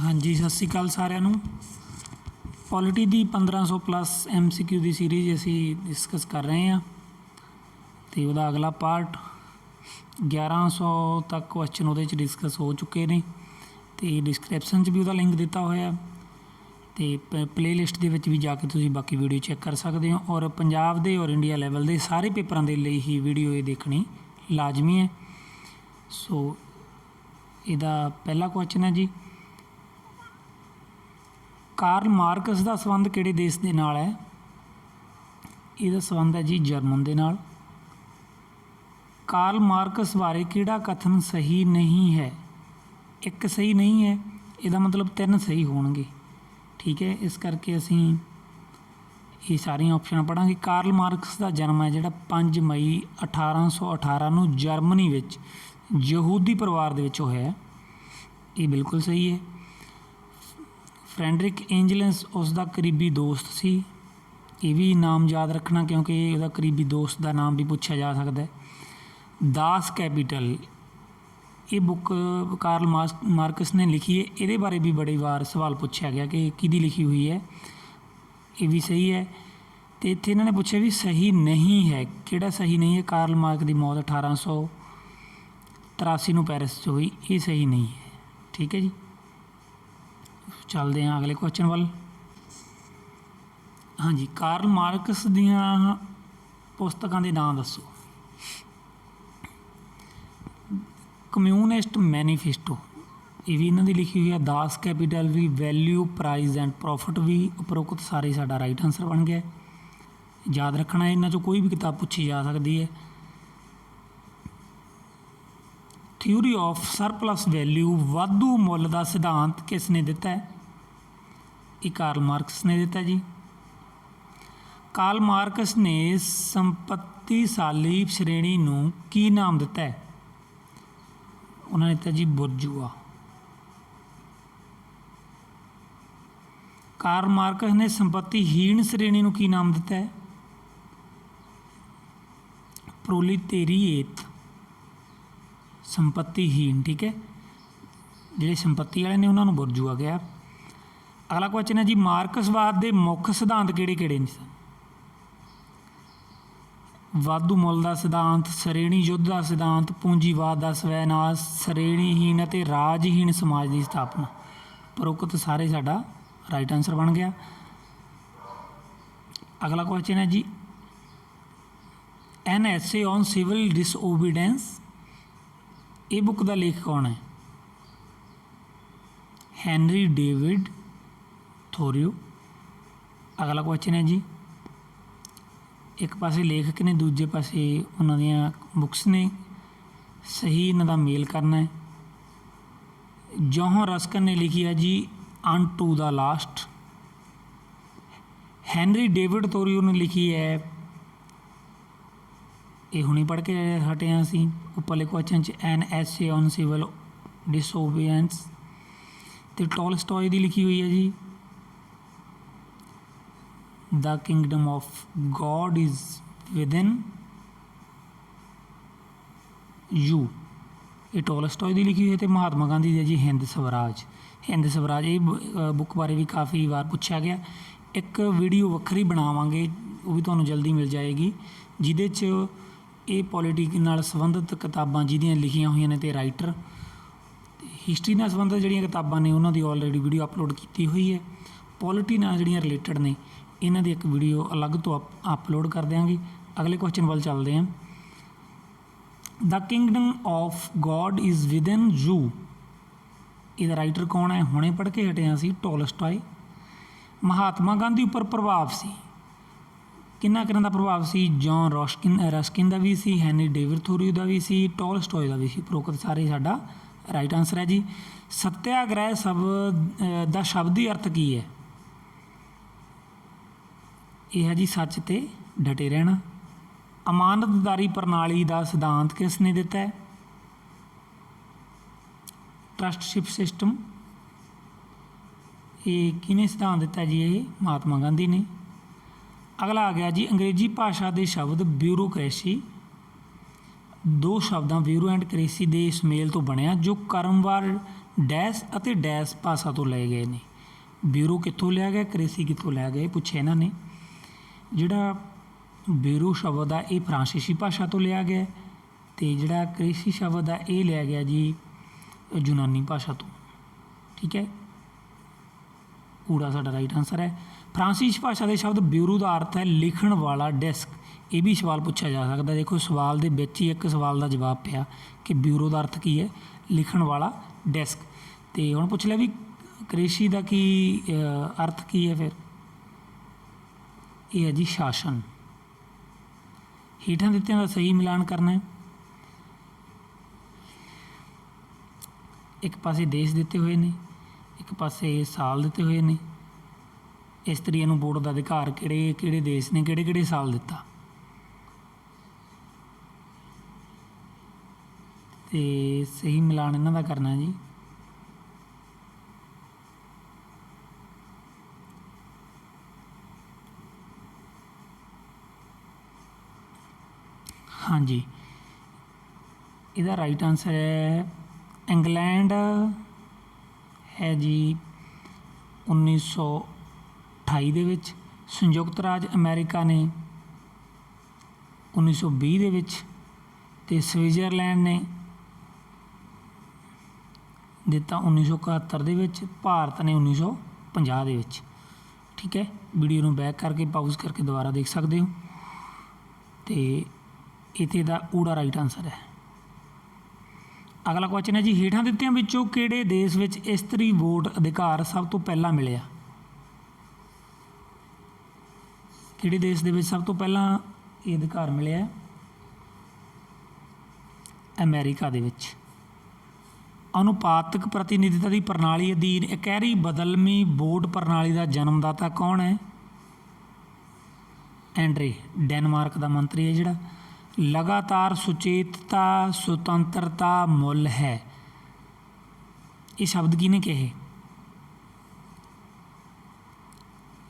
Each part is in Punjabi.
हाँ जी, सत श्री अकाल सारिਆਂ ਨੂੰ। पॉलिटी ਦੀ 1500 प्लस MCQ ਦੀ ਸੀਰੀਜ਼ ਅਸੀਂ ਡਿਸਕਸ ਕਰ ਰਹੇ ਹਾਂ ਤੇ ਉਹਦਾ ਅਗਲਾ ਪਾਰਟ 1100 ਤੱਕ ਕੁਐਸਚਨ ਉਹਦੇ 'ਚ ਡਿਸਕਸ ਹੋ ਚੁੱਕੇ ਨੇ ਤੇ ਡਿਸਕ੍ਰਿਪਸ਼ਨ 'ਚ ਵੀ ਉਹਦਾ ਲਿੰਕ ਦਿੱਤਾ ਹੋਇਆ ਤੇ ਪਲੇਲਿਸਟ ਦੇ ਵਿੱਚ ਵੀ ਜਾ ਕੇ ਤੁਸੀਂ ਬਾਕੀ ਵੀਡੀਓ ਚੈੱਕ ਕਰ ਸਕਦੇ ਹੋ। ਔਰ ਪੰਜਾਬ ਦੇ ਔਰ ਇੰਡੀਆ ਲੈਵਲ ਦੇ ਸਾਰੇ ਪੇਪਰਾਂ ਦੇ ਲਈ ਹੀ ਵੀਡੀਓ ਇਹ ਦੇਖਣੀ ਲਾਜ਼ਮੀ ਹੈ। ਸੋ ਇਹਦਾ ਪਹਿਲਾ ਕੁਐਸਚਨ ਹੈ ਜੀ, ਕਾਰਲ ਮਾਰਕਸ ਦਾ ਸੰਬੰਧ ਕਿਹੜੇ ਦੇਸ਼ ਦੇ ਨਾਲ ਹੈ? ਇਹਦਾ ਸੰਬੰਧ ਹੈ ਜੀ ਜਰਮਨ ਦੇ ਨਾਲ। ਕਾਰਲ ਮਾਰਕਸ ਬਾਰੇ ਕਿਹੜਾ ਕਥਨ ਸਹੀ ਨਹੀਂ ਹੈ? ਇੱਕ ਸਹੀ ਨਹੀਂ ਹੈ, ਇਹਦਾ ਮਤਲਬ 3 ਸਹੀ ਹੋਣਗੇ। ਠੀਕ ਹੈ, ਇਸ ਕਰਕੇ ਅਸੀਂ ਇਹ ਸਾਰੀਆਂ ਆਪਸ਼ਨਾਂ ਪੜ੍ਹਾਂਗੇ। ਕਾਰਲ ਮਾਰਕਸ ਦਾ ਜਨਮ ਹੈ ਜਿਹੜਾ 5 ਮਈ 1818 ਨੂੰ ਜਰਮਨੀ ਵਿੱਚ ਯਹੂਦੀ ਪਰਿਵਾਰ ਦੇ ਵਿੱਚ ਹੋਇਆ। ਇਹ ਬਿਲਕੁਲ ਸਹੀ ਹੈ। ਫਰੈਡਰਿਕ ਐਂਜਲਸ ਉਸ ਦਾ ਕਰੀਬੀ ਦੋਸਤ ਸੀ। ਇਹ ਵੀ ਨਾਮ ਯਾਦ ਰੱਖਣਾ ਕਿਉਂਕਿ ਉਹਦਾ ਕਰੀਬੀ ਦੋਸਤ ਦਾ ਨਾਮ ਵੀ ਪੁੱਛਿਆ ਜਾ ਸਕਦਾ ਹੈ। ਦਾਸ ਕੈਪੀਟਲ ਇਹ ਬੁੱਕ ਕਾਰਲ ਮਾਰਕਸ ਨੇ ਲਿਖੀ ਹੈ। ਇਹਦੇ ਬਾਰੇ ਵੀ ਬੜੀ ਵਾਰ ਸਵਾਲ ਪੁੱਛਿਆ ਗਿਆ ਕਿ ਕਿਹਦੀ ਲਿਖੀ ਹੋਈ ਹੈ। ਇਹ ਵੀ ਸਹੀ ਹੈ। ਅਤੇ ਇੱਥੇ ਇਹਨਾਂ ਨੇ ਪੁੱਛਿਆ ਵੀ ਸਹੀ ਨਹੀਂ ਹੈ, ਕਿਹੜਾ ਸਹੀ ਨਹੀਂ ਹੈ? ਕਾਰਲ ਮਾਰਕਸ ਦੀ ਮੌਤ 1883 ਨੂੰ ਪੈਰਿਸ 'ਚ ਹੋਈ, ਇਹ ਸਹੀ ਨਹੀਂ ਹੈ। ਠੀਕ ਹੈ ਜੀ, ਚੱਲਦੇ ਹਾਂ ਅਗਲੇ ਕੁਐਸਚਨ ਵੱਲ। ਹਾਂਜੀ, ਕਾਰਲ ਮਾਰਕਸ ਦੀਆਂ ਪੁਸਤਕਾਂ ਦੇ ਨਾਂ ਦੱਸੋ। ਕਮਿਊਨਿਸਟ ਮੈਨੀਫੈਸਟੋ ਇਹ ਵੀ ਇਹਨਾਂ ਦੀ ਲਿਖੀ ਹੋਈ ਹੈ। ਦਾਸ ਕੈਪੀਟਲ ਵੀ, ਵੈਲਿਊ, ਪ੍ਰਾਈਜ਼ ਐਂਡ ਪ੍ਰੋਫਿਟ ਵੀ। ਉਪਰੋਕਤ ਸਾਰੇ ਸਾਡਾ ਰਾਈਟ ਆਨਸਰ ਬਣ ਗਿਆ। ਯਾਦ ਰੱਖਣਾ ਇਹਨਾਂ 'ਚੋਂ ਕੋਈ ਵੀ ਕਿਤਾਬ ਪੁੱਛੀ ਜਾ ਸਕਦੀ ਹੈ। ਥਿਊਰੀ ਆਫ ਸਰਪਲਸ ਵੈਲਿਊ, ਵਾਧੂ ਮੁੱਲ ਦਾ ਸਿਧਾਂਤ ਕਿਸ ਨੇ ਦਿੱਤਾ ਹੈ? ਇਹ ਕਾਰਲ ਮਾਰਕਸ ਨੇ ਦਿੱਤਾ ਜੀ। ਕਾਰਲ ਮਾਰਕਸ ਨੇ ਸੰਪਤੀਸ਼ਾਲੀ ਸ਼੍ਰੇਣੀ ਨੂੰ ਕੀ ਨਾਮ ਦਿੱਤਾ ਹੈ? ਉਹਨਾਂ ਨੇ ਦਿੱਤਾ ਜੀ ਬੁਰਜੂਆ। ਕਾਰਲ ਮਾਰਕਸ ਨੇ ਸੰਪਤੀਹੀਣ ਸ਼੍ਰੇਣੀ ਨੂੰ ਕੀ ਨਾਮ ਦਿੱਤਾ ਹੈ? ਪ੍ਰੋਲੀਟੇਰੀਏਟ, ਸੰਪਤੀਹੀਣ। ਠੀਕ ਹੈ, ਜਿਹੜੇ ਸੰਪत्ति ਵਾਲੇ ਨੇ ਉਹਨਾਂ ਨੂੰ ਬੁਰਜੂਆ ਕਿਹਾ। ਅਗਲਾ ਕੁਐਸਚਨ ਹੈ ਜੀ, ਮਾਰਕਸਵਾਦ ਦੇ ਮੁੱਖ ਸਿਧਾਂਤ ਕਿਹੜੇ ਕਿਹੜੇ ਨੇ? ਵਾਧੂ ਮੁੱਲ ਦਾ ਸਿਧਾਂਤ, ਸ਼੍ਰੇਣੀ ਯੁੱਧ ਦਾ ਸਿਧਾਂਤ, ਪੂੰਜੀਵਾਦ ਦਾ ਸਵੈਨਾਸ਼, ਸ਼੍ਰੇਣੀਹੀਣ ਅਤੇ ਰਾਜਹੀਣ ਸਮਾਜ ਦੀ ਸਥਾਪਨਾ। ਉਪਰੋਕਤ ਸਾਰੇ ਸਾਡਾ ਰਾਈਟ ਆਨਸਰ ਬਣ ਗਿਆ। ਅਗਲਾ ਕੁਐਸਚਨ ਹੈ ਜੀ, ਐਨ ਐਸੇ ਔਨ ਸਿਵਲ ਡਿਸਓਬੀਡੈਂਸ, ਇਹ ਬੁੱਕ ਦਾ ਲੇਖਕ ਕੌਣ ਹੈ? Henry David Thoreau. ਅਗਲਾ ਕੁਐਸਚਨ ਹੈ ਜੀ, ਇੱਕ ਪਾਸੇ ਲੇਖਕ ਨੇ, ਦੂਜੇ ਪਾਸੇ ਉਹਨਾਂ ਦੀਆਂ ਬੁੱਕਸ ਨੇ, ਸਹੀ ਇਹਨਾਂ ਦਾ ਮੇਲ ਕਰਨਾ ਹੈ। ਜੌਹਨ ਰਸਕਨ ਨੇ ਲਿਖੀ ਹੈ ਜੀ ਅਨਟੂ ਦਾ ਲਾਸਟ। ਹੈਨਰੀ ਡੇਵਿਡ ਥੋਰਿਓ ਨੇ ਲਿਖੀ ਹੈ, ਇਹ ਹੁਣੀ ਪੜ੍ਹ ਕੇ ਹਟੇ ਹਾਂ ਅਸੀਂ ਉੱਪਰਲੇ ਕੁਐਸਚਨ 'ਚ, ਐਨ ਐਸੇ ਔਨ ਸਿਵਲ ਡਿਸਓਬੀਡੈਂਸ। ਅਤੇ ਟੋਲਸਟੋਏ ਦੀ ਲਿਖੀ ਹੋਈ ਹੈ ਜੀ the kingdom of God is within you, ਇਹ ਟੋਲਸਟੋਏ ਦੀ ਲਿਖੀ ਹੋਈ ਹੈ। ਅਤੇ ਮਹਾਤਮਾ ਗਾਂਧੀ ਦੀ ਹੈ ਜੀ ਹਿੰਦ ਸਵਰਾਜ। ਹਿੰਦ ਸਵਰਾਜ ਇਹ ਬੁੱਕ ਬਾਰੇ ਵੀ ਕਾਫੀ ਵਾਰ ਪੁੱਛਿਆ ਗਿਆ। ਇੱਕ ਵੀਡੀਓ ਵੱਖਰੀ ਬਣਾਵਾਂਗੇ, ਉਹ ਵੀ ਤੁਹਾਨੂੰ ਜਲਦੀ ਮਿਲ ਜਾਏਗੀ, ਜਿਹਦੇ 'ਚ ਇਹ ਪੋਲੀਟਿਕ ਨਾਲ ਸੰਬੰਧਿਤ ਕਿਤਾਬਾਂ ਜਿਹਦੀਆਂ ਲਿਖੀਆਂ ਹੋਈਆਂ ਨੇ ਅਤੇ ਰਾਈਟਰ, ਹਿਸਟਰੀ ਨਾਲ ਸੰਬੰਧਿਤ ਜਿਹੜੀਆਂ ਕਿਤਾਬਾਂ ਨੇ ਉਹਨਾਂ ਦੀ ਆਲਰੇਡੀ ਵੀਡੀਓ ਅਪਲੋਡ ਕੀਤੀ ਹੋਈ ਹੈ। ਪੋਲੀਟੀ ਨਾਲ ਜਿਹੜੀਆਂ ਰਿਲੇਟਡ ਨੇ ਇਹਨਾਂ ਦੀ ਇੱਕ ਵੀਡੀਓ ਅਲੱਗ ਤੋਂ ਅਪਲੋਡ ਕਰ ਦਿਆਂਗੇ। ਅਗਲੇ ਕੁਐਸਚਨ ਵੱਲ ਚੱਲਦੇ ਹਾਂ। The kingdom of God is within you, ਇਹਦਾ ਰਾਈਟਰ ਕੌਣ ਹੈ? ਹੁਣੇ ਪੜ੍ਹ ਕੇ ਹਟੇ ਹਾਂ ਅਸੀਂ, ਟੋਲਸਟੋਏ। ਮਹਾਤਮਾ ਗਾਂਧੀ ਉੱਪਰ ਪ੍ਰਭਾਵ ਸੀ, ਕਿਹਨਾਂ ਦਾ ਪ੍ਰਭਾਵ ਸੀ? ਜੌਨ ਰਸਕਿਨ ਦਾ ਵੀ ਸੀ, ਹੈਨਰੀ ਡੇਵਿਡ ਥੋਰਿਓ ਦਾ ਵੀ ਸੀ, ਟੋਲਸਟੋਏ ਦਾ ਵੀ ਸੀ। ਉਪਰੋਕਤ ਸਾਰੇ ਸਾਡਾ ਰਾਈਟ ਆਨਸਰ ਹੈ ਜੀ। ਸੱਤਿਆਗ੍ਰਹਿ ਦਾ ਸ਼ਬਦੀ ਅਰਥ ਕੀ ਹੈ? ਇਹ ਹੈ ਜੀ ਸੱਚ 'ਤੇ ਡਟੇ ਰਹਿਣਾ। ਅਮਾਨਤਦਾਰੀ ਪ੍ਰਣਾਲੀ ਦਾ ਸਿਧਾਂਤ ਕਿਸ ਨੇ ਦਿੱਤਾ ਹੈ? ਟਰਸਟਸ਼ਿਪ ਸਿਸਟਮ। ਇਹ ਕਿਹਨੇ ਸਿਧਾਂਤ ਦਿੱਤਾ ਜੀ? ਇਹ ਮਹਾਤਮਾ ਗਾਂਧੀ ਨੇ। ਅਗਲਾ ਆ ਗਿਆ ਜੀ, ਅੰਗਰੇਜ਼ੀ ਭਾਸ਼ਾ ਦੇ ਸ਼ਬਦ ਬਿਊਰੋਕ੍ਰੇਸੀ ਦੋ ਸ਼ਬਦਾਂ ਬਿਊਰੋ ਐਂਡ ਕ੍ਰੇਸੀ ਦੇ ਸੁਮੇਲ ਤੋਂ ਬਣਿਆ ਜੋ ਕ੍ਰਮਵਾਰ ਡੈਸ਼ ਅਤੇ ਡੈਸ਼ ਭਾਸ਼ਾ ਤੋਂ ਲਏ ਗਏ ਨੇ। ਬਿਊਰੋ ਕਿੱਥੋਂ ਲਿਆ ਗਿਆ, ਕਰੇਸੀ ਕਿੱਥੋਂ ਲਿਆ ਗਿਆ, ਇਹ ਪੁੱਛਿਆ ਇਹਨਾਂ ਨੇ। ਜਿਹੜਾ ਬਿਊਰੋ ਸ਼ਬਦ ਆ ਇਹ ਫਰਾਂਸੀਸੀ ਭਾਸ਼ਾ ਤੋਂ ਲਿਆ ਗਿਆ ਅਤੇ ਜਿਹੜਾ ਕਰੇਸੀ ਸ਼ਬਦ ਆ ਇਹ ਲਿਆ ਗਿਆ ਜੀ ਯੂਨਾਨੀ ਭਾਸ਼ਾ ਤੋਂ। ਠੀਕ ਹੈ, ਊੜਾ ਸਾਡਾ ਰਾਈਟ ਆਨਸਰ ਹੈ। ਫਰਾਂਸੀਸੀ ਭਾਸ਼ਾ ਦੇ ਸ਼ਬਦ ਬਿਊਰੋ ਦਾ ਅਰਥ ਹੈ ਲਿਖਣ ਵਾਲਾ ਡੈਸਕ। ਇਹ ਵੀ ਸਵਾਲ ਪੁੱਛਿਆ ਜਾ ਸਕਦਾ। ਦੇਖੋ ਸਵਾਲ ਦੇ ਵਿੱਚ ਹੀ ਇੱਕ ਸਵਾਲ ਦਾ ਜਵਾਬ ਪਿਆ ਕਿ ਬਿਊਰੋ ਦਾ ਅਰਥ ਕੀ ਹੈ, ਲਿਖਣ ਵਾਲਾ ਡੈਸਕ। ਅਤੇ ਹੁਣ ਪੁੱਛ ਲਿਆ ਵੀ ਕਰੇਸੀ ਦਾ ਕੀ ਅਰਥ ਕੀ ਹੈ, ਫਿਰ ਇਹ ਹੈ ਜੀ ਸ਼ਾਸਨ। ਹੇਠਾਂ ਦਿੱਤਿਆਂ ਦਾ ਸਹੀ ਮਿਲਾਨ ਕਰਨਾ ਹੈ। ਇੱਕ ਪਾਸੇ ਦੇਸ਼ ਦਿੱਤੇ ਹੋਏ ਨੇ, ਇੱਕ ਪਾਸੇ ਸਾਲ ਦਿੱਤੇ ਹੋਏ ਨੇ। ਇਸਤਰੀਆਂ ਨੂੰ ਵੋਟ ਦਾ ਅਧਿਕਾਰ ਕਿਹੜੇ ਕਿਹੜੇ ਦੇਸ਼ ਨੇ ਕਿਹੜੇ ਕਿਹੜੇ ਸਾਲ ਦਿੱਤਾ, ਅਤੇ ਸਹੀ ਮਿਲਾਨ ਇਹਨਾਂ ਦਾ ਕਰਨਾ ਜੀ। ਹਾਂਜੀ, ਇਹਦਾ ਰਾਈਟ ਆਨਸਰ ਹੈ ਇੰਗਲੈਂਡ ਹੈ ਜੀ 1928 ਦੇ ਵਿੱਚ। ਸੰਯੁਕਤ ਰਾਜ ਅਮਰੀਕਾ ਨੇ 1920 ਦੇ ਵਿੱਚ, ਅਤੇ ਸਵਿਟਜ਼ਰਲੈਂਡ ਨੇ ਦਿੱਤਾ 1971 ਦੇ ਵਿੱਚ। ਭਾਰਤ ਨੇ 1950 ਦੇ ਵਿੱਚ। ਠੀਕ ਹੈ, ਵੀਡੀਓ ਨੂੰ ਬੈਕ ਕਰਕੇ ਪਾਊਜ਼ ਕਰਕੇ ਦੁਬਾਰਾ ਦੇਖ ਸਕਦੇ ਹੋ। ਅਤੇ ਇੱਥੇ ਦਾ ਊੜਾ ਰਾਈਟ ਆਨਸਰ ਹੈ। ਅਗਲਾ ਕੁਐਸਚਨ ਹੈ ਜੀ ਹੇਠਾਂ ਦਿੱਤਿਆਂ ਵਿੱਚੋਂ ਕਿਹੜੇ ਦੇਸ਼ ਵਿੱਚ ਇਸਤਰੀ ਵੋਟ ਅਧਿਕਾਰ ਸਭ ਤੋਂ ਪਹਿਲਾਂ ਮਿਲਿਆ। ਕਿਹੜੇ ਦੇਸ਼ ਦੇ ਵਿੱਚ ਸਭ ਤੋਂ ਪਹਿਲਾਂ ਇਹ ਅਧਿਕਾਰ ਮਿਲਿਆ? ਅਮਰੀਕਾ ਦੇ ਵਿੱਚ। ਅਨੁਪਾਤਕ ਪ੍ਰਤੀਨਿਧਤਾ ਦੀ ਪ੍ਰਣਾਲੀ ਅਧੀਨ ਇਕਹਿਰੀ ਬਦਲਵੀਂ ਵੋਟ ਪ੍ਰਣਾਲੀ ਦਾ ਜਨਮਦਾਤਾ ਕੌਣ ਹੈ? ਐਂਡਰੇ, ਡੈਨਮਾਰਕ ਦਾ ਮੰਤਰੀ ਹੈ ਜਿਹੜਾ। ਲਗਾਤਾਰ ਸੁਚੇਤਤਾ ਸੁਤੰਤਰਤਾ ਮੁੱਲ ਹੈ, ਇਹ ਸ਼ਬਦ ਕਿਹਨੇ ਕਹੇ?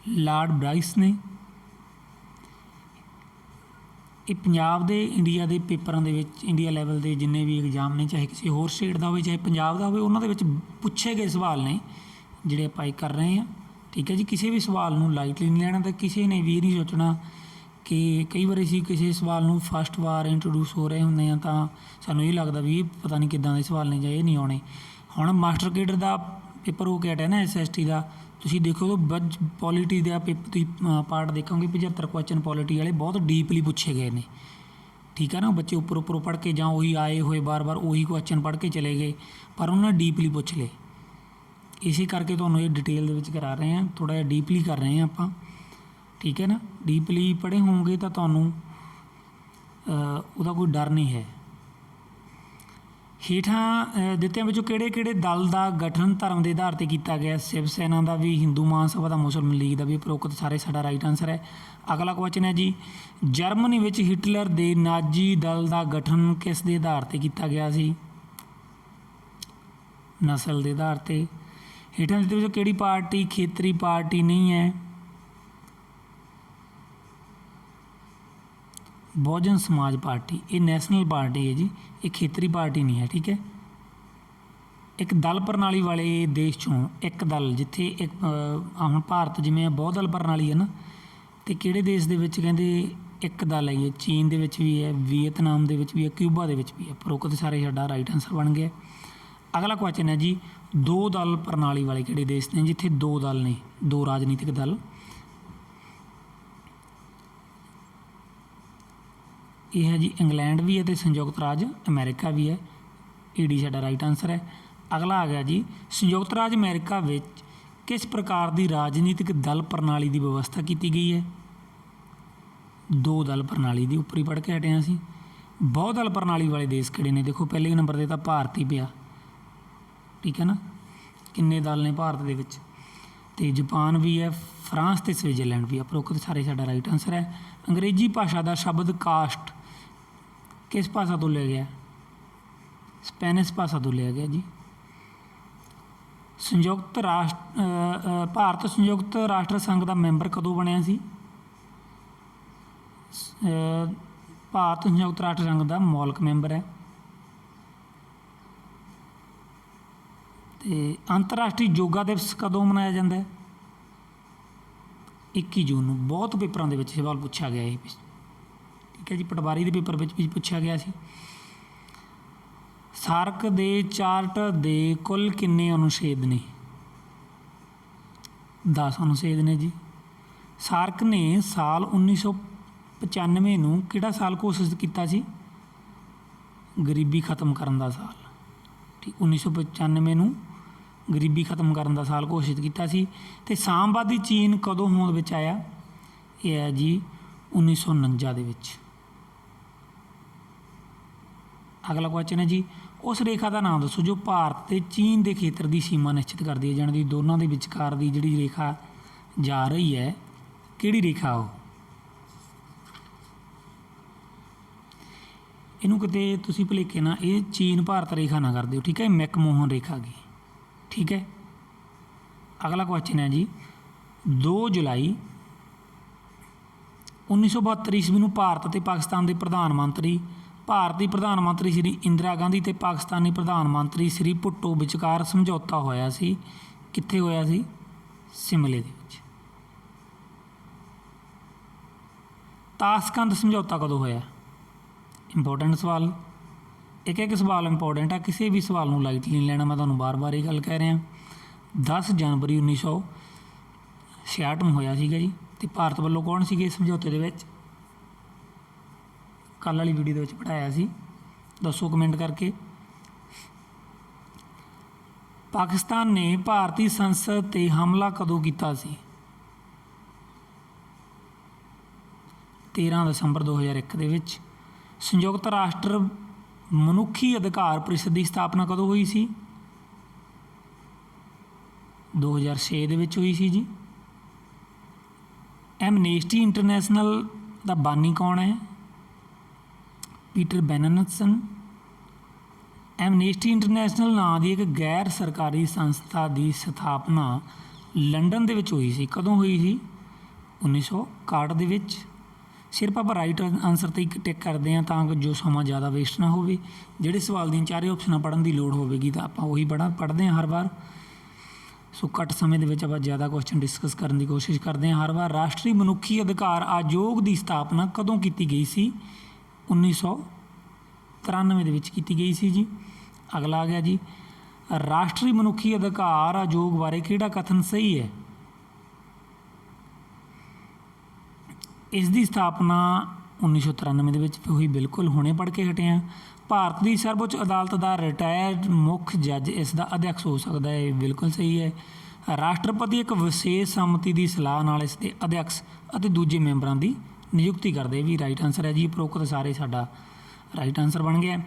ਲਾਰਡ ਬ੍ਰਾਈਸ ਨੇ। ਇਹ ਪੰਜਾਬ ਦੇ ਇੰਡੀਆ ਦੇ ਪੇਪਰਾਂ ਦੇ ਵਿੱਚ, ਇੰਡੀਆ ਲੈਵਲ ਦੇ ਜਿੰਨੇ ਵੀ ਐਗਜ਼ਾਮ ਨੇ, ਚਾਹੇ ਕਿਸੇ ਹੋਰ ਸਟੇਟ ਦਾ ਹੋਵੇ ਚਾਹੇ ਪੰਜਾਬ ਦਾ ਹੋਵੇ, ਉਹਨਾਂ ਦੇ ਵਿੱਚ ਪੁੱਛੇ ਗਏ ਸਵਾਲ ਨੇ ਜਿਹੜੇ ਆਪਾਂ ਕਰ ਰਹੇ ਹਾਂ। ਠੀਕ ਹੈ ਜੀ, ਕਿਸੇ ਵੀ ਸਵਾਲ ਨੂੰ ਲਾਈਟਲੀ ਨਹੀਂ ਲੈਣਾ, ਅਤੇ ਕਿਸੇ ਨੇ ਵੀ ਨਹੀਂ ਸੋਚਣਾ ਕਿ ਕਈ ਵਾਰ ਅਸੀਂ ਕਿਸੇ ਸਵਾਲ ਨੂੰ ਫਸਟ ਵਾਰ ਇੰਟਰੋਡਿਊਸ ਹੋ ਰਹੇ ਹੁੰਦੇ ਹਾਂ ਤਾਂ ਸਾਨੂੰ ਇਹ ਲੱਗਦਾ ਵੀ ਇਹ ਪਤਾ ਨਹੀਂ ਕਿੱਦਾਂ ਦੇ ਸਵਾਲ ਨੇ ਜਾਂ ਇਹ ਨਹੀਂ ਆਉਣੇ। ਹੁਣ ਮਾਸਟਰ ਕੇਡਰ ਦਾ ਪੇਪਰ ਹੋ ਕੇ ਹਟਿਆ ਨਾ SST ਦਾ, ਤੁਸੀਂ ਦੇਖੋ ਪੋਲੀਟੀ ਦਾ ਪੇਪਰ ਤੁਸੀਂ ਪਾਰਟ ਦੇਖੋਗੇ 75 ਕੁਐਸਚਨ ਪੋਲੀਟੀ ਵਾਲੇ ਬਹੁਤ ਡੀਪਲੀ ਪੁੱਛੇ ਗਏ ਨੇ। ਠੀਕ ਹੈ ਨਾ, ਬੱਚੇ ਉੱਪਰੋਂ ਪੜ੍ਹ ਕੇ ਜਾਂ ਉਹੀ ਆਏ ਹੋਏ ਬਾਰ-ਬਾਰ ਉਹੀ ਕੁਐਸਚਨ ਪੜ੍ਹ ਕੇ ਚਲੇ ਗਏ, ਪਰ ਉਹਨਾਂ ਨੇ ਡੀਪਲੀ ਪੁੱਛ ਲਏ। ਇਸੇ ਕਰਕੇ ਤੁਹਾਨੂੰ ਇਹ ਡਿਟੇਲ ਦੇ ਵਿੱਚ ਕਰਾ ਰਹੇ ਹਾਂ, ਥੋੜ੍ਹਾ ਜਿਹਾ ਡੀਪਲੀ ਕਰ ਰਹੇ ਹਾਂ ਆਪਾਂ। ਠੀਕ ਹੈ ਨਾ, ਡੀਪਲੀ ਪੜ੍ਹੇ ਹੋਵੋਗੇ ਤਾਂ ਤੁਹਾਨੂੰ ਉਹਦਾ ਕੋਈ ਡਰ ਨਹੀਂ ਹੈ। ਹੇਠਾਂ ਦਿੱਤਿਆਂ ਵਿੱਚੋਂ ਕਿਹੜੇ ਕਿਹੜੇ ਦਲ ਦਾ ਗਠਨ ਧਰਮ ਦੇ ਆਧਾਰ 'ਤੇ ਕੀਤਾ ਗਿਆ? ਸ਼ਿਵ ਸੈਨਾ ਦਾ ਵੀ, ਹਿੰਦੂ ਮਹਾਂਸਭਾ ਦਾ, ਮੁਸਲਿਮ ਲੀਗ ਦਾ ਵੀ। ਉਪਰੋਕਤ ਸਾਰੇ ਸਾਡਾ ਰਾਈਟ ਆਨਸਰ ਹੈ। ਅਗਲਾ ਕੁਐਸਚਨ ਹੈ ਜੀ ਜਰਮਨੀ ਵਿੱਚ ਹਿਟਲਰ ਦੇ ਨਾਜ਼ੀ ਦਲ ਦਾ ਗਠਨ ਕਿਸ ਦੇ ਆਧਾਰ 'ਤੇ ਕੀਤਾ ਗਿਆ ਸੀ? ਨਸਲ ਦੇ ਆਧਾਰ 'ਤੇ। ਹੇਠਾਂ ਦਿੱਤੇ ਵਿੱਚੋਂ ਕਿਹੜੀ ਪਾਰਟੀ ਖੇਤਰੀ ਪਾਰਟੀ ਨਹੀਂ ਹੈ? ਬਹੁਜਨ ਸਮਾਜ ਪਾਰਟੀ। ਇਹ ਨੈਸ਼ਨਲ ਪਾਰਟੀ ਹੈ ਜੀ, ਇਹ ਖੇਤਰੀ ਪਾਰਟੀ ਨਹੀਂ ਹੈ। ਠੀਕ ਹੈ, ਇੱਕ ਦਲ ਪ੍ਰਣਾਲੀ ਵਾਲੇ ਦੇਸ਼ 'ਚੋਂ ਇੱਕ ਦਲ, ਜਿੱਥੇ ਇੱਕ ਹੁਣ ਭਾਰਤ ਜਿਵੇਂ ਬਹੁ ਦਲ ਪ੍ਰਣਾਲੀ ਹੈ ਨਾ, ਅਤੇ ਕਿਹੜੇ ਦੇਸ਼ ਦੇ ਵਿੱਚ ਕਹਿੰਦੇ ਇੱਕ ਦਲ ਹੈ? ਚੀਨ ਦੇ ਵਿੱਚ ਵੀ ਹੈ, ਵੀਅਤਨਾਮ ਦੇ ਵਿੱਚ ਵੀ ਹੈ, ਕਿਊਬਾ ਦੇ ਵਿੱਚ ਵੀ ਹੈ। ਉਪਰੋਕਤ ਸਾਰੇ ਸਾਡਾ ਰਾਈਟ ਆਨਸਰ ਬਣ ਗਿਆ। ਅਗਲਾ ਕੁਐਸਚਨ ਹੈ ਜੀ ਦੋ ਦਲ ਪ੍ਰਣਾਲੀ ਵਾਲੇ ਕਿਹੜੇ ਦੇਸ਼ ਨੇ ਜਿੱਥੇ ਦੋ ਦਲ ਨੇ, ਦੋ ਰਾਜਨੀਤਿਕ ਦਲ? ਇਹ ਹੈ ਜੀ ਇੰਗਲੈਂਡ ਵੀ ਹੈ ਅਤੇ ਸੰਯੁਕਤ ਰਾਜ ਅਮਰੀਕਾ ਵੀ ਹੈ। ਡੀ ਸਾਡਾ ਰਾਈਟ ਆਨਸਰ ਹੈ। ਅਗਲਾ ਆ ਗਿਆ ਜੀ ਸੰਯੁਕਤ ਰਾਜ ਅਮਰੀਕਾ ਵਿੱਚ ਕਿਸ ਪ੍ਰਕਾਰ ਦੀ ਰਾਜਨੀਤਿਕ ਦਲ ਪ੍ਰਣਾਲੀ ਦੀ ਵਿਵਸਥਾ ਕੀਤੀ ਗਈ ਹੈ? ਦੋ ਦਲ ਪ੍ਰਣਾਲੀ ਦੀ, ਉੱਪਰ ਹੀ ਪੜ੍ਹ ਕੇ ਹਟੇ ਹਾਂ ਅਸੀਂ। ਬਹੁ ਦਲ ਪ੍ਰਣਾਲੀ ਵਾਲੇ ਦੇਸ਼ ਕਿਹੜੇ ਨੇ? ਦੇਖੋ ਪਹਿਲੇ ਨੰਬਰ 'ਤੇ ਤਾਂ ਭਾਰਤ ਹੀ ਪਿਆ। ਠੀਕ ਹੈ ਨਾ, ਕਿੰਨੇ ਦਲ ਨੇ ਭਾਰਤ ਦੇ ਵਿੱਚ? ਅਤੇ ਜਾਪਾਨ ਵੀ ਹੈ, ਫਰਾਂਸ ਅਤੇ ਸਵਿਟਜ਼ਰਲੈਂਡ ਵੀ ਹੈ। ਉਪਰੋਕਤ ਸਾਰੇ ਸਾਡਾ ਰਾਈਟ ਆਨਸਰ ਹੈ। ਅੰਗਰੇਜ਼ੀ ਭਾਸ਼ਾ ਦਾ ਸ਼ਬਦ ਕਾਸਟ ਕਿਸ ਭਾਸ਼ਾ ਤੋਂ ਲਿਆ ਗਿਆ? ਸਪੈਨਿਸ਼ ਭਾਸ਼ਾ ਤੋਂ ਲਿਆ ਗਿਆ ਜੀ। ਭਾਰਤ ਸੰਯੁਕਤ ਰਾਸ਼ਟਰ ਸੰਘ ਦਾ ਮੈਂਬਰ ਕਦੋਂ ਬਣਿਆ ਸੀ? ਭਾਰਤ ਸੰਯੁਕਤ ਰਾਸ਼ਟਰ ਸੰਘ ਦਾ ਮੌਲਿਕ ਮੈਂਬਰ ਹੈ। ਤੇ ਅੰਤਰਰਾਸ਼ਟਰੀ ਯੋਗਾ ਦਿਵਸ ਕਦੋਂ ਮਨਾਇਆ ਜਾਂਦਾ ਹੈ? 21 ਜੂਨ ਨੂੰ। ਬਹੁਤ ਪੇਪਰਾਂ ਦੇ ਵਿੱਚ ਸਵਾਲ ਪੁੱਛਿਆ ਗਿਆ ਇਹ, ਠੀਕ ਹੈ ਜੀ। ਪਟਵਾਰੀ ਦੇ ਪੇਪਰ ਵਿੱਚ ਵੀ ਪੁੱਛਿਆ ਗਿਆ ਸੀ। ਸਾਰਕ ਦੇ ਚਾਰਟ ਦੇ ਕੁੱਲ ਕਿੰਨੇ ਅਨੁਛੇਦ ਨੇ? 10 ਅਨੁਛੇਦ ਨੇ ਜੀ। ਸਾਰਕ ਨੇ ਸਾਲ 1995 ਨੂੰ ਕਿਹੜਾ ਸਾਲ ਘੋਸ਼ਿਤ ਕੀਤਾ ਸੀ? ਗਰੀਬੀ ਖਤਮ ਕਰਨ ਦਾ ਸਾਲ, ਠੀਕ। 1995 ਨੂੰ ਗਰੀਬੀ ਖਤਮ ਕਰਨ ਦਾ ਸਾਲ ਘੋਸ਼ਿਤ ਕੀਤਾ ਸੀ। ਅਤੇ ਸਾਮਵਾਦੀ ਚੀਨ ਕਦੋਂ ਹੋਂਦ ਵਿੱਚ ਆਇਆ? ਇਹ ਹੈ ਜੀ 1949 ਦੇ ਵਿੱਚ। ਅਗਲਾ ਕੁਐਸਚਨ ਹੈ ਜੀ, ਉਸ ਰੇਖਾ ਦਾ ਨਾਮ ਦੱਸੋ ਜੋ ਭਾਰਤ ਅਤੇ ਚੀਨ ਦੇ ਖੇਤਰ ਦੀ ਸੀਮਾ ਨਿਸ਼ਚਿਤ ਕਰਦੀ ਹੈ। ਜਾਣੀ ਦੀ ਦੋਨਾਂ ਦੇ ਵਿਚਕਾਰ ਦੀ ਜਿਹੜੀ ਰੇਖਾ ਜਾ ਰਹੀ ਹੈ, ਕਿਹੜੀ ਰੇਖਾ ਉਹ? ਇਹਨੂੰ ਕਿਤੇ ਤੁਸੀਂ ਭੁਲੇਖੇ ਨਾ ਇਹ ਚੀਨ ਭਾਰਤ ਰੇਖਾ ਨਾ ਕਰ ਦਿਓ, ਠੀਕ ਹੈ। ਮੈਕਮੋਹਨ ਰੇਖਾ ਗੀ, ਠੀਕ ਹੈ। ਅਗਲਾ ਕੁਐਸਚਨ ਹੈ ਜੀ, 2 ਜੁਲਾਈ 1972 ਈਸਵੀ ਨੂੰ ਭਾਰਤ ਅਤੇ ਪਾਕਿਸਤਾਨ ਦੇ ਪ੍ਰਧਾਨ ਮੰਤਰੀ, ਭਾਰਤੀ ਪ੍ਰਧਾਨ ਮੰਤਰੀ ਸ਼੍ਰੀ ਇੰਦਰਾ ਗਾਂਧੀ ਅਤੇ ਪਾਕਿਸਤਾਨੀ ਪ੍ਰਧਾਨ ਮੰਤਰੀ ਸ਼੍ਰੀ ਭੁੱਟੋ ਵਿਚਕਾਰ ਸਮਝੌਤਾ ਹੋਇਆ ਸੀ। ਕਿੱਥੇ ਹੋਇਆ ਸੀ? ਸਿਮਲੇ ਦੇ ਵਿੱਚ। ਤਾਸ਼ਕੰਦ ਸਮਝੌਤਾ ਕਦੋਂ ਹੋਇਆ? ਇੰਪੋਰਟੈਂਟ ਸਵਾਲ। ਇੱਕ ਸਵਾਲ ਇੰਪੋਰਟੈਂਟ ਆ, ਕਿਸੇ ਵੀ ਸਵਾਲ ਨੂੰ ਲਾਈਟਲੀ ਨਹੀਂ ਲੈਣਾ। ਮੈਂ ਤੁਹਾਨੂੰ ਵਾਰ-ਵਾਰ ਇਹ ਗੱਲ ਕਹਿ ਰਿਹਾ। 10 ਜਨਵਰੀ 1966 ਨੂੰ ਹੋਇਆ ਸੀਗਾ ਜੀ। ਅਤੇ ਭਾਰਤ ਵੱਲੋਂ ਕੌਣ ਸੀਗੇ ਇਸ ਸਮਝੌਤੇ ਦੇ ਵਿੱਚ? ਕੱਲ੍ਹ ਵਾਲੀ ਵੀਡੀਓ ਦੇ ਵਿੱਚ ਪੜ੍ਹਾਇਆ ਸੀ, ਦੱਸੋ ਕਮੈਂਟ ਕਰਕੇ। ਪਾਕਿਸਤਾਨ ਨੇ ਭਾਰਤੀ ਸੰਸਦ 'ਤੇ ਹਮਲਾ ਕਦੋਂ ਕੀਤਾ ਸੀ? 13 ਦਸੰਬਰ 2001 ਦੇ ਵਿੱਚ। ਸੰਯੁਕਤ ਰਾਸ਼ਟਰ ਮਨੁੱਖੀ ਅਧਿਕਾਰ ਪ੍ਰੀਸ਼ਦ ਦੀ ਸਥਾਪਨਾ ਕਦੋਂ ਹੋਈ ਸੀ? 2006 ਦੇ ਵਿੱਚ ਹੋਈ ਸੀ ਜੀ। ਐਮਨੇਸਟੀ ਇੰਟਰਨੈਸ਼ਨਲ ਦਾ ਬਾਨੀ ਕੌਣ ਹੈ? ਪੀਟਰ ਬੈਨਨਸਨ। ਐਮਨੇਸਟੀ ਇੰਟਰਨੈਸ਼ਨਲ ਨਾਂ ਦੀ ਇੱਕ ਗੈਰ ਸਰਕਾਰੀ ਸੰਸਥਾ ਦੀ ਸਥਾਪਨਾ ਲੰਡਨ ਦੇ ਵਿੱਚ ਹੋਈ ਸੀ। ਕਦੋਂ ਹੋਈ ਸੀ? 1961 ਦੇ ਵਿੱਚ। ਸਿਰਫ ਆਪਾਂ ਰਾਈਟ ਆਨਸਰ 'ਤੇ ਇੱਕ ਟਿਕ ਕਰਦੇ ਹਾਂ ਤਾਂ ਕਿ ਜੋ ਸਮਾਂ ਜ਼ਿਆਦਾ ਵੇਸਟ ਨਾ ਹੋਵੇ। ਜਿਹੜੇ ਸਵਾਲ ਦੀਆਂ ਚਾਰੇ ਆਪਸ਼ਨਾਂ ਪੜ੍ਹਨ ਦੀ ਲੋੜ ਹੋਵੇਗੀ ਤਾਂ ਆਪਾਂ ਉਹੀ ਪੜ੍ਹਦੇ ਹਾਂ ਹਰ ਵਾਰ। ਸੋ ਘੱਟ ਸਮੇਂ ਦੇ ਵਿੱਚ ਆਪਾਂ ਜ਼ਿਆਦਾ ਕੁਐਸਚਨ ਡਿਸਕਸ ਕਰਨ ਦੀ ਕੋਸ਼ਿਸ਼ ਕਰਦੇ ਹਾਂ ਹਰ ਵਾਰ। ਰਾਸ਼ਟਰੀ ਮਨੁੱਖੀ ਅਧਿਕਾਰ ਆਯੋਗ ਦੀ ਸਥਾਪਨਾ ਕਦੋਂ ਕੀਤੀ ਗਈ ਸੀ? 1993 ਦੇ ਵਿੱਚ ਕੀਤੀ ਗਈ ਸੀ ਜੀ। ਅਗਲਾ ਆ ਗਿਆ ਜੀ, ਰਾਸ਼ਟਰੀ ਮਨੁੱਖੀ ਅਧਿਕਾਰ ਆਯੋਗ ਬਾਰੇ ਕਿਹੜਾ ਕਥਨ ਸਹੀ ਹੈ? ਇਸ ਦੀ ਸਥਾਪਨਾ 1993 ਦੇ ਵਿੱਚ ਹੋਈ। ਬਿਲਕੁਲ ਹੁਣੇ ਪੜ੍ਹ ਕੇ ਹਟੇ ਹਾਂ। ਭਾਰਤ ਦੀ ਸਰਵਉੱਚ ਅਦਾਲਤ ਦਾ ਰਿਟਾਇਰਡ ਮੁੱਖ ਜੱਜ ਇਸ ਦਾ ਅਧਿਅਕਸ਼ ਹੋ ਸਕਦਾ ਹੈ। ਬਿਲਕੁਲ ਸਹੀ ਹੈ। ਰਾਸ਼ਟਰਪਤੀ ਇੱਕ ਵਿਸ਼ੇਸ਼ ਸੰਮਤੀ ਦੀ ਸਲਾਹ ਨਾਲ ਇਸ ਦੇ ਅਧਿਅਕਸ਼ ਅਤੇ ਦੂਜੇ ਮੈਂਬਰਾਂ ਦੀ ਨਿਯੁਕਤੀ ਕਰਦੇ ਵੀ ਰਾਈਟ ਆਨਸਰ ਹੈ ਜੀ। ਉਪਰੋਕਤ ਸਾਰੇ ਸਾਡਾ ਰਾਈਟ ਆਨਸਰ ਬਣ ਗਿਆ।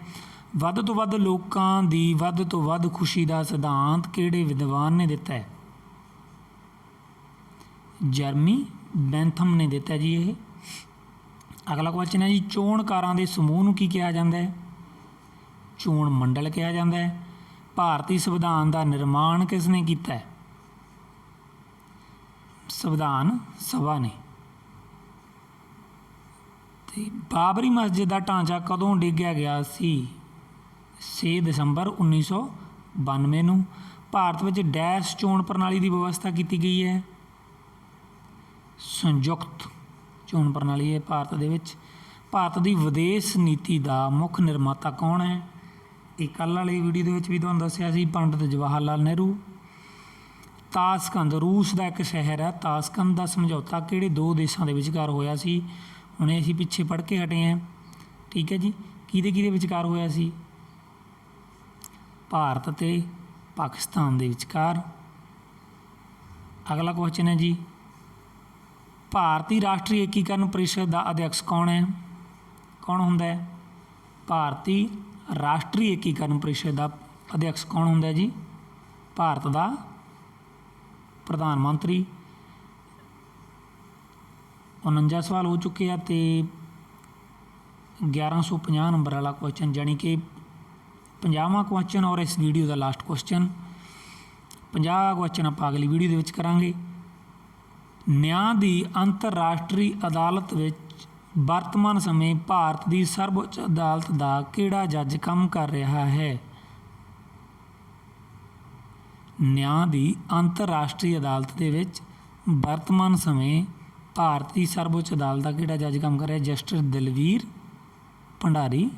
ਵੱਧ ਤੋਂ ਵੱਧ ਲੋਕਾਂ ਦੀ ਵੱਧ ਤੋਂ ਵੱਧ ਖੁਸ਼ੀ ਦਾ ਸਿਧਾਂਤ ਕਿਹੜੇ ਵਿਦਵਾਨ ਨੇ ਦਿੱਤਾ ਹੈ? ਜਰਮੀ ਬੈਂਥਮ ਨੇ ਦਿੱਤਾ ਜੀ ਇਹ। ਅਗਲਾ ਕੁਐਸਚਨ ਹੈ ਜੀ, ਚੋਣਕਾਰਾਂ ਦੇ ਸਮੂਹ ਨੂੰ ਕੀ ਕਿਹਾ ਜਾਂਦਾ ਹੈ? ਚੋਣ ਮੰਡਲ ਕਿਹਾ ਜਾਂਦਾ ਹੈ। ਭਾਰਤੀ ਸੰਵਿਧਾਨ ਦਾ ਨਿਰਮਾਣ ਕਿਸ ਨੇ ਕੀਤਾ ਹੈ? ਸੰਵਿਧਾਨ ਸਭਾ ਨੇ। ਅਤੇ ਬਾਬਰੀ ਮਸਜਿਦ ਦਾ ਢਾਂਚਾ ਕਦੋਂ ਡਿੱਗਿਆ ਗਿਆ ਸੀ? 6 ਦਸੰਬਰ 1992 ਨੂੰ। ਭਾਰਤ ਵਿੱਚ ਡੈਸ਼ ਚੋਣ ਪ੍ਰਣਾਲੀ ਦੀ ਵਿਵਸਥਾ ਕੀਤੀ ਗਈ ਹੈ? ਸੰਯੁਕਤ ਚੋਣ ਪ੍ਰਣਾਲੀ ਹੈ ਭਾਰਤ ਦੇ ਵਿੱਚ। ਭਾਰਤ ਦੀ ਵਿਦੇਸ਼ ਨੀਤੀ ਦਾ ਮੁੱਖ ਨਿਰਮਾਤਾ ਕੌਣ ਹੈ? ਇਹ ਕੱਲ੍ਹ ਵਾਲੀ ਵੀਡੀਓ ਦੇ ਵਿੱਚ ਵੀ ਤੁਹਾਨੂੰ ਦੱਸਿਆ ਸੀ, ਪੰਡਿਤ ਜਵਾਹਰ ਲਾਲ ਨਹਿਰੂ। ਤਾਸ਼ਕੰਦ ਰੂਸ ਦਾ ਇੱਕ ਸ਼ਹਿਰ ਹੈ। ਤਾਸ਼ਕੰਦ ਦਾ ਸਮਝੌਤਾ ਕਿਹੜੇ 2 ਦੇਸ਼ਾਂ ਦੇ ਵਿਚਕਾਰ ਹੋਇਆ ਸੀ? ਹੁਣੇ ਅਸੀਂ ਪਿੱਛੇ ਪੜ੍ਹ ਕੇ ਹਟੇ ਹਾਂ, ਠੀਕ ਹੈ ਜੀ। ਕਿਹਦੇ ਵਿਚਕਾਰ ਹੋਇਆ ਸੀ? ਭਾਰਤ ਅਤੇ ਪਾਕਿਸਤਾਨ ਦੇ ਵਿਚਕਾਰ। ਅਗਲਾ ਕੁਐਸਚਨ ਹੈ ਜੀ, ਭਾਰਤੀ ਰਾਸ਼ਟਰੀ ਏਕੀਕਰਨ ਪ੍ਰੀਸ਼ਦ ਦਾ ਅਧਿਅਕਸ਼ ਕੌਣ ਹੈ? ਕੌਣ ਹੁੰਦਾ ਹੈ? ਭਾਰਤੀ ਰਾਸ਼ਟਰੀ ਏਕੀਕਰਨ ਪ੍ਰੀਸ਼ਦ ਦਾ ਅਧਿਅਕਸ਼ ਕੌਣ ਹੁੰਦਾ ਜੀ? ਭਾਰਤ ਦਾ ਪ੍ਰਧਾਨ ਮੰਤਰੀ। 49 ਸਵਾਲ ਹੋ ਚੁੱਕੇ ਆ ਅਤੇ 1150 ਨੰਬਰ ਵਾਲਾ ਕੁਐਸਚਨ, ਜਾਣੀ ਕਿ 50ਵਾਂ ਕੁਐਸਚਨ ਔਰ ਇਸ ਵੀਡੀਓ ਦਾ ਲਾਸਟ ਕੁਐਸਚਨ। 50 ਕੁਐਸਚਨ ਆਪਾਂ ਅਗਲੀ ਵੀਡੀਓ ਦੇ ਵਿੱਚ ਕਰਾਂਗੇ। ਨਿਆਂ ਦੀ ਅੰਤਰਰਾਸ਼ਟਰੀ ਅਦਾਲਤ ਵਿੱਚ ਵਰਤਮਾਨ ਸਮੇਂ ਭਾਰਤ ਦੀ ਸਰਵਉੱਚ ਅਦਾਲਤ ਦਾ ਕਿਹੜਾ ਜੱਜ ਕੰਮ ਕਰ ਰਿਹਾ ਹੈ? ਨਿਆਂ ਦੀ ਅੰਤਰਰਾਸ਼ਟਰੀ ਅਦਾਲਤ ਦੇ ਵਿੱਚ ਵਰਤਮਾਨ ਸਮੇਂ ਭਾਰਤ ਦੀ ਸਰਵਉੱਚ ਅਦਾਲਤ ਦਾ ਕਿਹੜਾ ਜੱਜ ਕੰਮ ਕਰ ਰਿਹਾ? ਜਸਟਿਸ ਦਲਵੀਰ ਭੰਡਾਰੀ।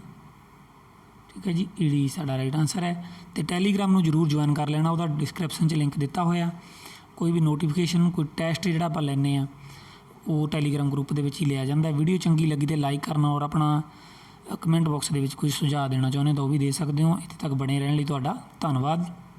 ਠੀਕ ਹੈ ਜੀ, ਈਡੀ ਸਾਡਾ ਰਾਈਟ ਆਨਸਰ ਹੈ। ਅਤੇ ਟੈਲੀਗ੍ਰਾਮ ਨੂੰ ਜ਼ਰੂਰ ਜੁਆਇਨ ਕਰ ਲੈਣਾ, ਉਹਦਾ ਡਿਸਕ੍ਰਿਪਸ਼ਨ 'ਚ ਲਿੰਕ ਦਿੱਤਾ ਹੋਇਆ। ਕੋਈ ਵੀ ਨੋਟੀਫਿਕੇਸ਼ਨ, ਕੋਈ ਟੈਸਟ ਜਿਹੜਾ ਆਪਾਂ ਲੈਂਦੇ ਹਾਂ ਉਹ ਟੈਲੀਗ੍ਰਾਮ ਗਰੁੱਪ ਦੇ ਵਿੱਚ ਹੀ ਲਿਆ ਜਾਂਦਾ। ਵੀਡੀਓ ਚੰਗੀ ਲੱਗੀ ਤਾਂ ਲਾਈਕ ਕਰਨਾ, ਔਰ ਆਪਣਾ ਕਮੈਂਟ ਬਾਕਸ ਦੇ ਵਿੱਚ ਕੋਈ ਸੁਝਾਅ ਦੇਣਾ ਚਾਹੁੰਦੇ ਤਾਂ ਉਹ ਵੀ ਦੇ ਸਕਦੇ ਹੋ। ਇੱਥੇ ਤੱਕ ਬਣੇ ਰਹਿਣ ਲਈ ਤੁਹਾਡਾ ਧੰਨਵਾਦ।